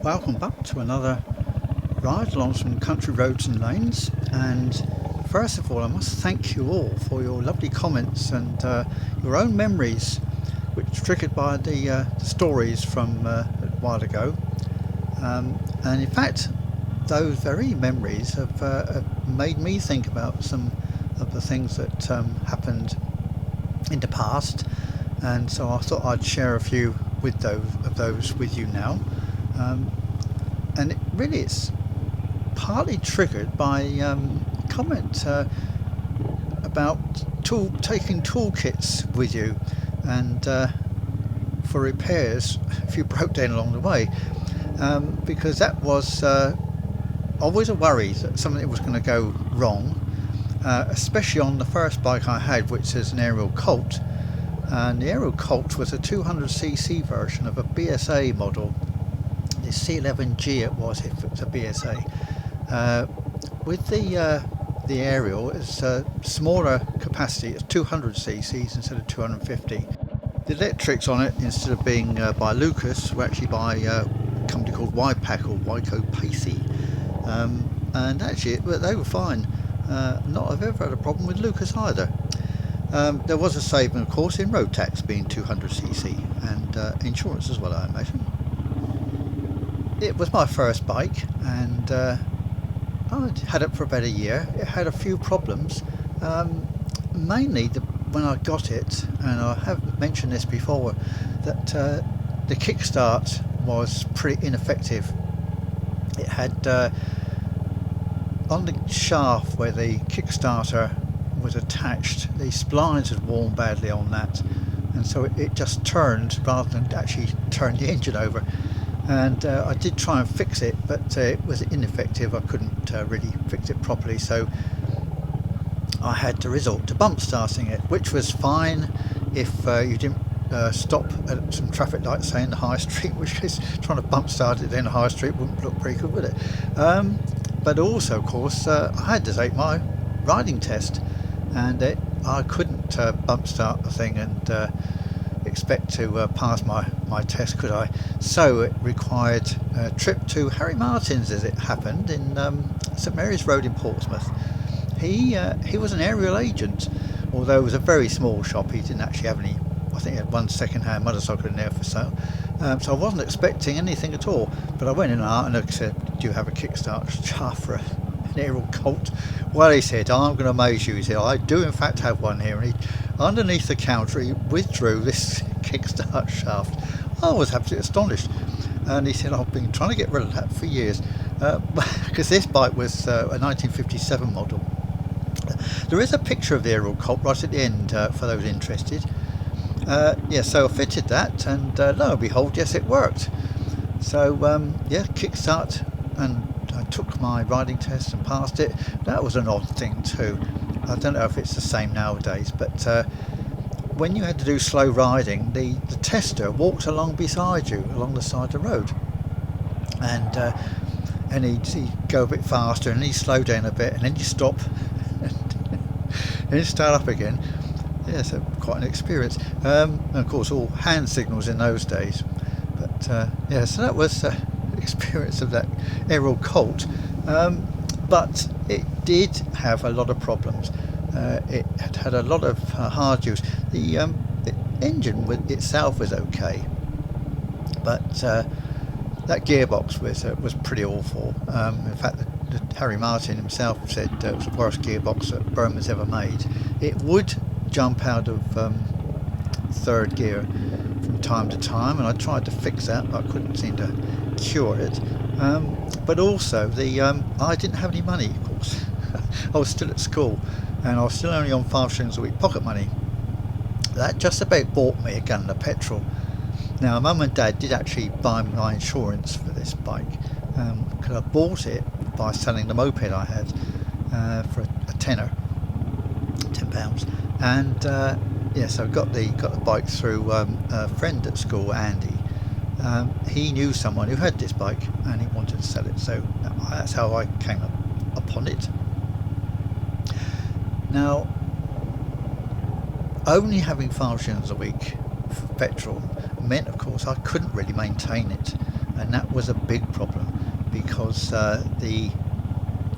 Welcome back to another ride along some country roads and lanes. And first of all, I must thank you all for your lovely comments and your own memories, which triggered by the stories from a while ago. And in fact, those very memories have made me think about some of the things that happened in the past, and so I thought I'd share a few with those with you now. And it's partly triggered by a comment about taking toolkits with you, and for repairs if you broke down along the way, because that was always a worry that something was going to go wrong, especially on the first bike I had, which is an Ariel Colt. And the Ariel Colt was a 200cc version of a BSA model. The C11G it was, if it was a BSA. With the Ariel, it's a smaller capacity. It's 200cc's instead of 250. The electrics on it, instead of being by Lucas, were actually by a company called YPAC or Wyco Pacey. And actually they were fine. I've ever had a problem with Lucas either. There was a saving, of course, in road tax being 200cc, and insurance as well, I imagine. It was my first bike, and I had it for about a year. It had a few problems, mainly when I got it, and I have mentioned this before, that the kickstart was pretty ineffective. It had on the shaft where the Kickstarter was attached, the splines had worn badly on that, and so it just turned rather than actually turn the engine over. And I did try and fix it, but it was ineffective. I couldn't really fix it properly, so I had to resort to bump starting it, which was fine if you didn't stop at some traffic lights, say in the high street, which is trying to bump start it in the high street wouldn't look very good, would it? But also, of course, I had to take my riding test, and I couldn't bump start the thing and expect to pass my test, could I? So it required a trip to Harry Martin's, as it happened, in St Mary's Road in Portsmouth. He was an Ariel agent, although it was a very small shop. He didn't actually have any. I think he had one second-hand motorcycle in there for sale, so I wasn't expecting anything at all. But I went in and I said, "Do you have a kickstart shaft for an Ariel Colt?" Well, he said, "I'm going to amaze you." He said, "I do in fact have one here," and he, underneath the counter, he withdrew this kickstart shaft. I was absolutely astonished, and he said, "I've been trying to get rid of that for years," because this bike was a 1957 model. There is a picture of the Ariel Colt right at the end for those interested. So I fitted that, and lo and behold, yes, it worked. So kickstart, and I took my riding test and passed it. That was an odd thing too. I don't know if it's the same nowadays, but when you had to do slow riding, the tester walked along beside you along the side of the road, and he'd go a bit faster, and he'd slow down a bit, and then you stop and he'd start up again. Yeah, so quite an experience. And of course, all hand signals in those days. But so that was the experience of that Ariel Colt. But it did have a lot of problems. It had a lot of hard use. The engine itself was okay, but that gearbox was pretty awful. In fact, Harry Martin himself said it was the worst gearbox that Burman's ever made. It would jump out of third gear from time to time, and I tried to fix that, but I couldn't seem to cure it. But also, I didn't have any money, of course. I was still at school, and I was still only on 5 shillings a week pocket money. That just about bought me a gallon of petrol. Now, Mum and Dad did actually buy my insurance for this bike, because I bought it by selling the moped I had for a tenner, £10. And so I got the bike through a friend at school, Andy. He knew someone who had this bike, and he wanted to sell it, so that's how I came upon it. Now, only having 5 shillings a week for petrol meant, of course, I couldn't really maintain it. and that was a big problem because the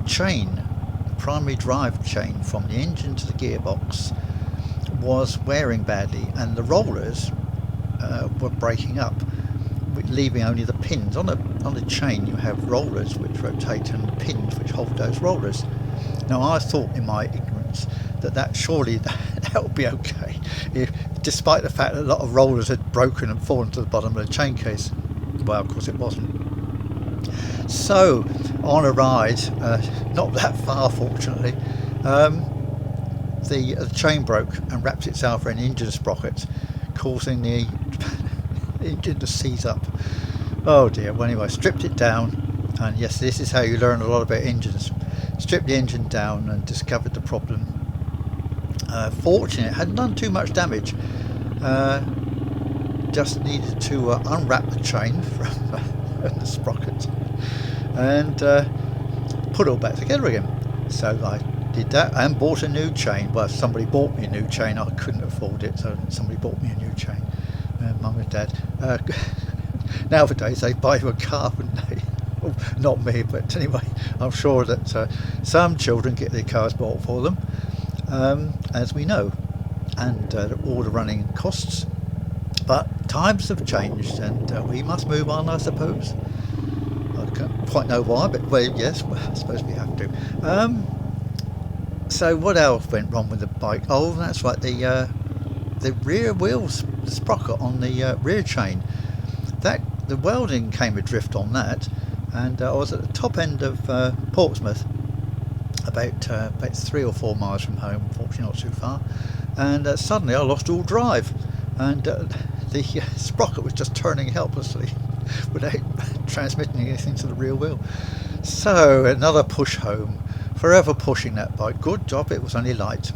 chain, the primary drive chain from the engine to the gearbox, was wearing badly, and the rollers were breaking up, leaving only the pins. On a chain you have rollers which rotate and pins which hold those rollers. Now I thought in my ignorance that surely that would be okay, despite the fact that a lot of rollers had broken and fallen to the bottom of the chain case. Well, of course it wasn't. So on a ride, not that far fortunately, the chain broke and wrapped itself around the engine sprocket, causing the engine to seize up. Oh dear. Well, anyway, I stripped it down, and yes, this is how you learn a lot about engines. Stripped the engine down and discovered the problem. Fortunately, it hadn't done too much damage. Just needed to unwrap the chain from the sprocket and put it all back together again. So I did that and bought a new chain. Well, somebody bought me a new chain. I couldn't afford it, so somebody bought me a new chain. Mum and Dad. Nowadays they buy you a car, wouldn't they? Oh, not me, but anyway, I'm sure that some children get their cars bought for them, as we know, and all the running costs. But times have changed, and we must move on, I suppose. I don't quite know why, but well, yes, I suppose we have to. So what else went wrong with the bike? Oh, that's right, the rear wheels sprocket on the rear chain. That the welding came adrift on that, and I was at the top end of Portsmouth, about 3 or 4 miles from home, unfortunately not too far, and suddenly I lost all drive, and the sprocket was just turning helplessly without transmitting anything to the rear wheel. So another push home, forever pushing that bike. Good job it was only light.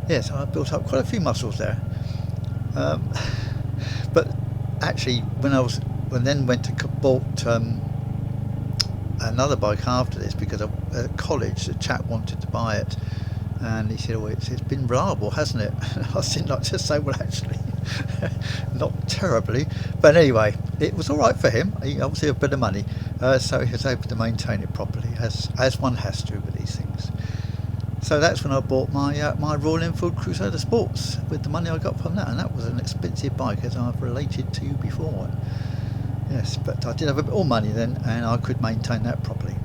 Yes, I built up quite a few muscles there. But actually, when I went to bought another bike after this, because at college the chap wanted to buy it, and he said, "Oh, it's been reliable, hasn't it?" I didn't like to say, "Well, actually, not terribly," but anyway, it was all right for him. He obviously had a bit of money, so he was able to maintain it properly, as one has to with these things. So that's when I bought my Royal Enfield Crusader Sports with the money I got from that, and that was an expensive bike, as I've related to you before. Yes, but I did have a bit more money then, and I could maintain that properly.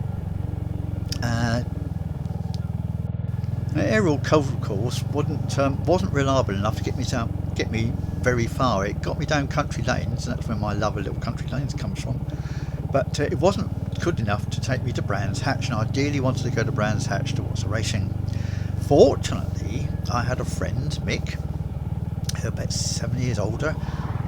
Ariel Colt, of course, wasn't reliable enough to get me very far. It got me down country lanes, and that's where my love of little country lanes comes from. But it wasn't good enough to take me to Brands Hatch, and I ideally wanted to go to Brands Hatch to watch the racing. Fortunately, I had a friend, Mick, who was about 7 years older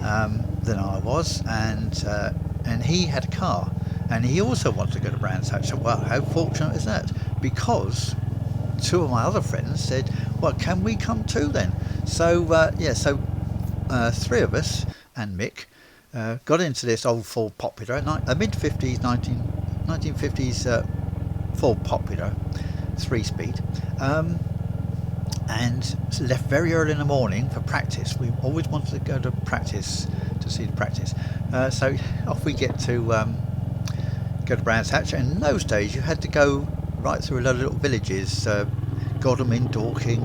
than I was, and he had a car, and he also wanted to go to Brands Hatch. So, well, how fortunate is that? Because 2 of my other friends said, "Well, can we come too then?" So 3 of us and Mick got into this old Ford Popular, a mid-50s, 1950s Ford Popular, 3-speed, and left very early in the morning for practice. We always wanted to go to practice, to see the practice. So off we get to go to Brands Hatch, and in those days you had to go right through a lot of little villages. Godalming, Dorking,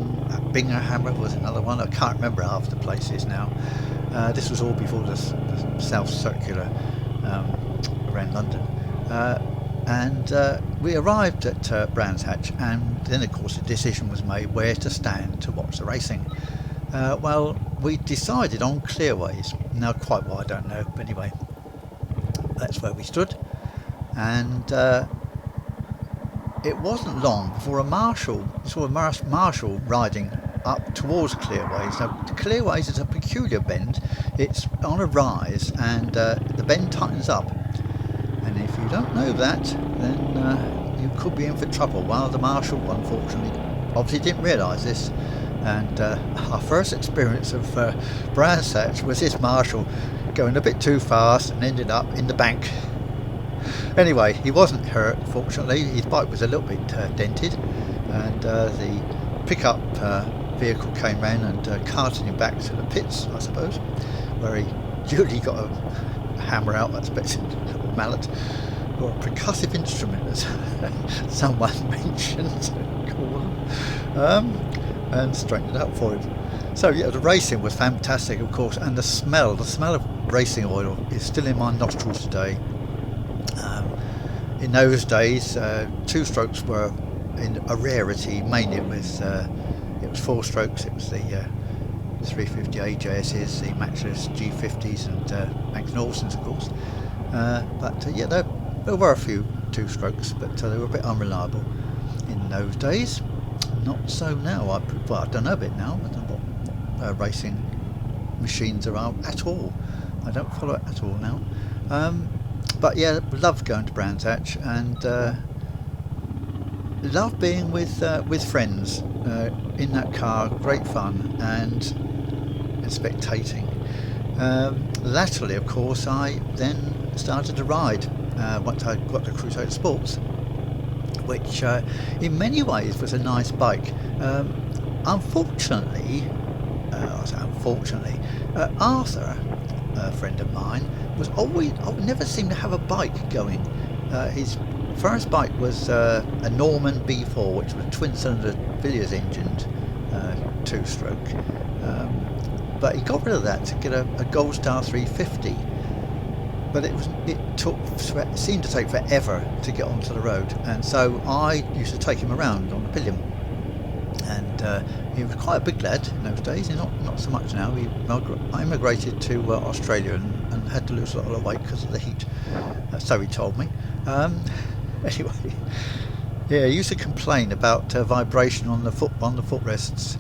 Binghammer was another one. I can't remember half the places now. This was all before the South Circular around London. And we arrived at Brands Hatch, and then of course the decision was made where to stand to watch the racing. Well, we decided on Clearways. Now quite why I don't know, but anyway, that's where we stood. And it wasn't long before a marshal riding up towards Clearways. Now Clearways is a peculiar bend. It's on a rise, and the bend tightens up, and if you don't know that, then you could be in for trouble. Well, the marshal, unfortunately, obviously didn't realise this, and our first experience of Brands Hatch was this marshal going a bit too fast and ended up in the bank. Anyway, he wasn't hurt, fortunately. His bike was a little bit dented, and the pickup vehicle came round and carted him back to the pits, I suppose, where he duly got hammer out, I expect, a mallet, or a percussive instrument, as someone mentioned, call them, and straightened it up for him. So yeah, the racing was fantastic, of course, and the smell of racing oil is still in my nostrils today. In those days, two strokes were in a rarity. Mainly it was 4 strokes. It was the 350 AJSs, the Matchless G50s, and Max Norsons, of course. But yeah, there were a few 2 strokes, but they were a bit unreliable in those days. Not so now. I don't know a bit now. I don't know what racing machines there are at all. I don't follow it at all now. But yeah, love going to Brands Hatch, and love being with friends in that car. Great fun, and spectating. Latterly, of course, I then started to ride once I got to Crusader Sports, which in many ways was a nice bike. Unfortunately, Arthur, a friend of mine, never seemed to have a bike going. His first bike was a Norman B4, which was a twin-cylinder Villiers engined 2-stroke. But he got rid of that to get a Gold Star 350. But it seemed to take forever to get onto the road, and so I used to take him around on the pillion. And he was quite a big lad in those days. Not so much now. I immigrated to Australia and had to lose a lot of weight because of the heat. So he told me. Anyway, yeah, he used to complain about vibration on the footrests,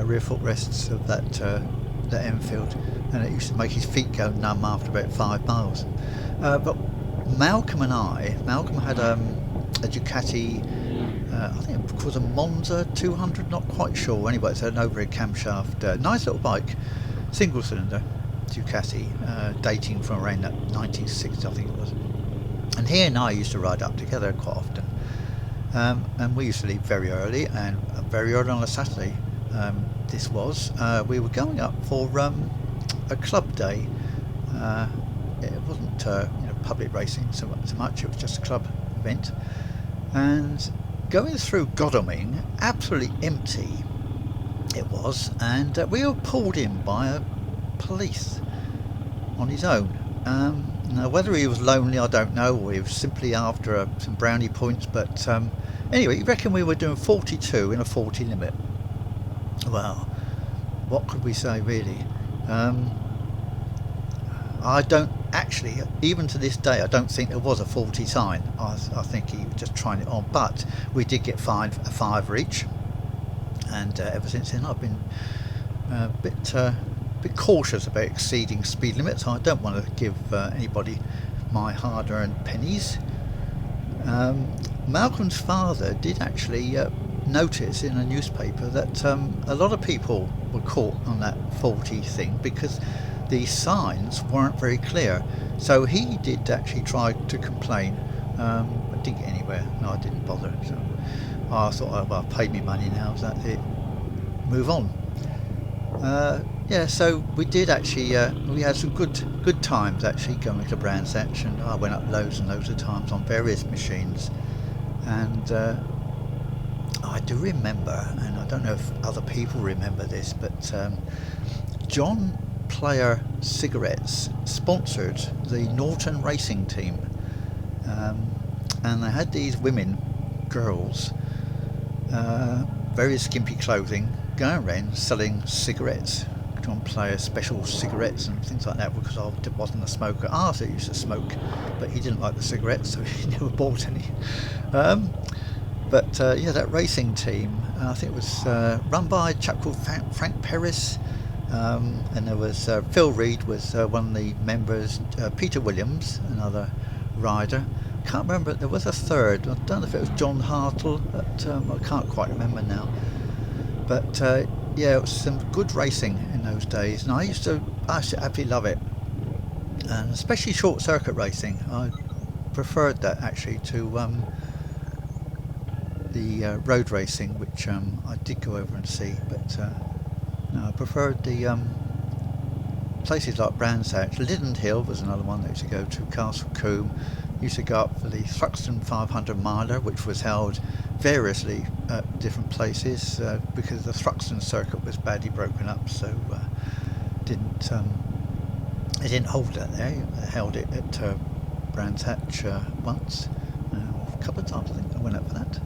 rear footrests of that Enfield, and it used to make his feet go numb after about 5 miles. But Malcolm had a Ducati. I think it was a Monza 200, not quite sure. Anyway, it's an overhead camshaft, nice little bike, single cylinder Ducati, dating from around that 1960s, I think it was. And he and I used to ride up together quite often, and we used to leave very early, and very early on a Saturday. This was we were going up for a club day. It wasn't public racing so much. It was just a club event, and going through Godalming, absolutely empty it was, and we were pulled in by a police on his own. Now, whether he was lonely, I don't know, or he was simply after some brownie points, but anyway, he reckoned we were doing 42 in a 40 limit. Well, what could we say, really? I don't actually, even to this day, I don't think there was a 40 sign. I think he was just trying it on, but we did get fined a £5 each, and ever since then I've been a bit cautious about exceeding speed limits. I don't want to give anybody my hard-earned pennies. Malcolm's father did actually notice in a newspaper that a lot of people were caught on that 40 thing because the signs weren't very clear. So he did actually try to complain, but didn't get anywhere. No, I didn't bother. So I thought, well, I've paid me money now, so that's it. Move on. Yeah, so we did actually, we had some good times actually going to Brands Hatch, and I went up loads and loads of times on various machines. And I do remember, and I don't know if other people remember this, but John Player Cigarettes sponsored the Norton racing team, and they had these girls, very skimpy clothing, going around selling cigarettes. John Player special cigarettes and things like that, because I wasn't a smoker. Arthur used to smoke, but he didn't like the cigarettes, so he never bought any. But yeah, that racing team, I think it was run by a chap called Frank Perris, and there was Phil Reed was one of the members, Peter Williams, another rider. Can't remember, there was a third. I don't know if it was John Hartle, but I can't quite remember now. But yeah, it was some good racing in those days, and I used to absolutely love it, and especially short circuit racing. I preferred that actually to the road racing, which I did go over and see, but no, I preferred the places like Brands Hatch. Liddon Hill was another one that used to go to. Castle Combe. Used to go up for the Thruxton 500 miler, which was held variously at different places because the Thruxton circuit was badly broken up, so they didn't hold that there. They held it at Brands Hatch once, a couple of times I think I went up for that.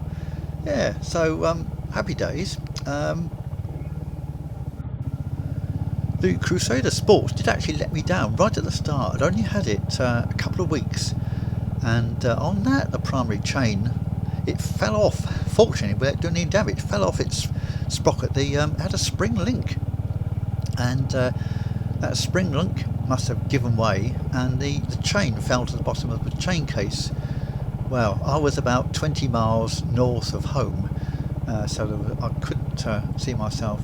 Yeah, so happy days. The Crusader Sports did actually let me down right at the start. I'd only had it a couple of weeks, and on that, the primary chain, it fell off. Fortunately, without doing any damage, it fell off its sprocket. It had a spring link, and that spring link must have given way, and the chain fell to the bottom of the chain case. Well, I was about 20 miles north of home, so I couldn't see myself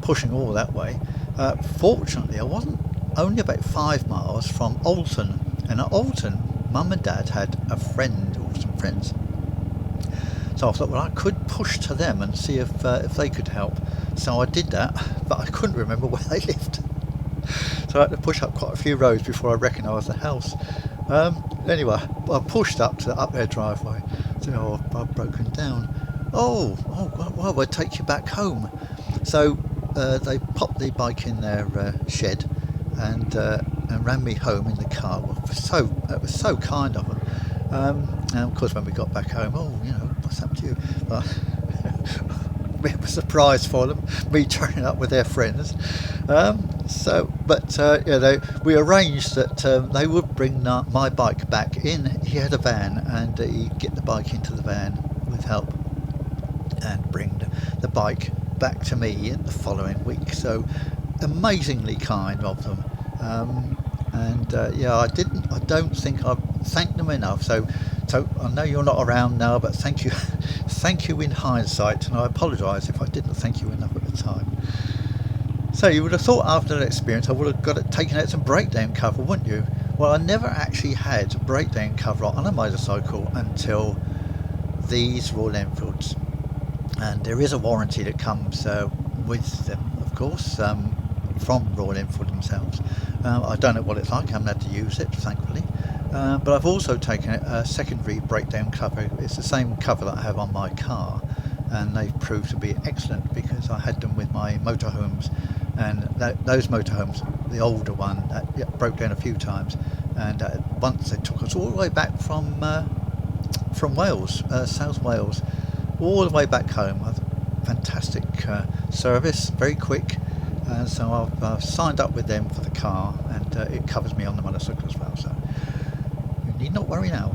pushing all that way. Fortunately, I wasn't only about 5 miles from Alton, and at Alton, Mum and Dad had a friend or some friends. So I thought, well, I could push to them and see if they could help. So I did that, but I couldn't remember where they lived. So I had to push up quite a few roads before I recognised the house. Anyway, I pushed up to their driveway. So I've broken down. Oh, well, we'll take you back home. So they popped the bike in their shed and ran me home in the car. It was so kind of them. And of course, when we got back home, what's happened to you? Well, it was a surprise for them, me turning up with their friends. We arranged that they would bring my bike back in. He had a van, and he'd get the bike into the van with help and bring the bike back to me in the following week. So amazingly kind of them. I don't think I've thanked them enough. So I know you're not around now, but thank you in hindsight, and I apologise if I didn't thank you enough at the time. So you would have thought after that experience I would have got it taken out some breakdown cover, wouldn't you? Well, I never actually had breakdown cover on a motorcycle until these Royal Enfields, and there is a warranty that comes with them, of course, from Royal Enfield themselves. I don't know what it's like. I haven't had to use it, thankfully. But I've also taken a secondary breakdown cover. It's the same cover that I have on my car, and they've proved to be excellent because I had them with my motorhomes, and those motorhomes, the older one, broke down a few times, and once they took us all the way back from Wales, South Wales, all the way back home. Fantastic service, very quick, and so I've signed up with them for the car, and it covers me on the motorcycle as well, so you need not worry now.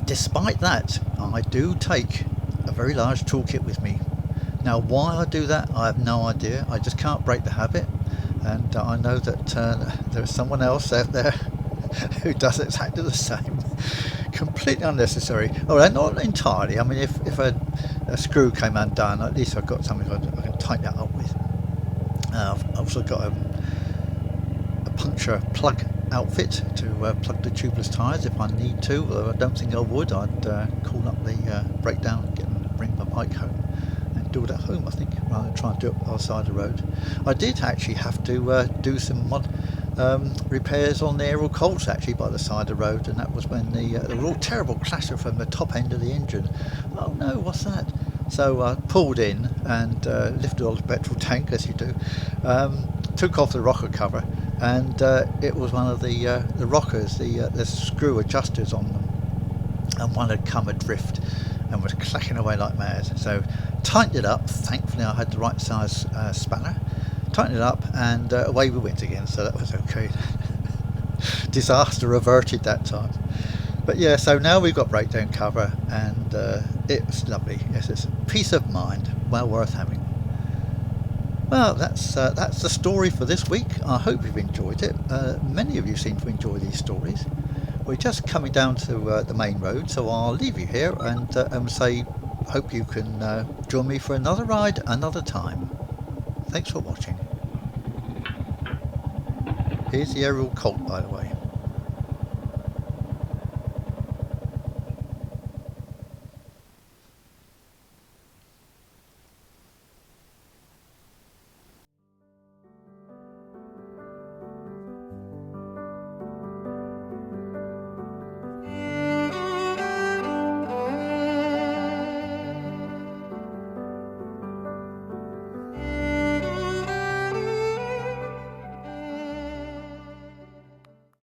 Despite that, I do take a very large toolkit with me. Now, why I do that, I have no idea. I just can't break the habit, and I know that there's someone else out there who does exactly the same. Completely unnecessary. Oh, not entirely. I mean, if a screw came undone, at least I've got something I can tighten that up with. I've also got a puncture plug outfit to plug the tubeless tyres if I need to, although I don't think I would. I'd call up the breakdown and bring my bike home and do it at home, I think, rather than try and do it on the other side of the road. I did actually have to do some repairs on the Ariel Colts actually by the side of the road, and that was when there was all terrible clatter from the top end of the engine. Oh no, what's that? So I pulled in and lifted all the petrol tank, as you do, took off the rocker cover, and it was one of the rockers, the screw adjusters on them, and one had come adrift and was clacking away like mad. So tightened it up. Thankfully I had the right size spanner, tightened it up, and away we went again, so that was okay. Disaster averted that time. But yeah, so now we've got breakdown cover, and it's lovely. Yes, it's peace of mind, well worth having. Well, that's the story for this week. I hope you've enjoyed it. Many of you seem to enjoy these stories. We're just coming down to the main road, so I'll leave you here and say hope you can join me for another ride another time. Thanks for watching. Here's the Ariel Colt, by the way.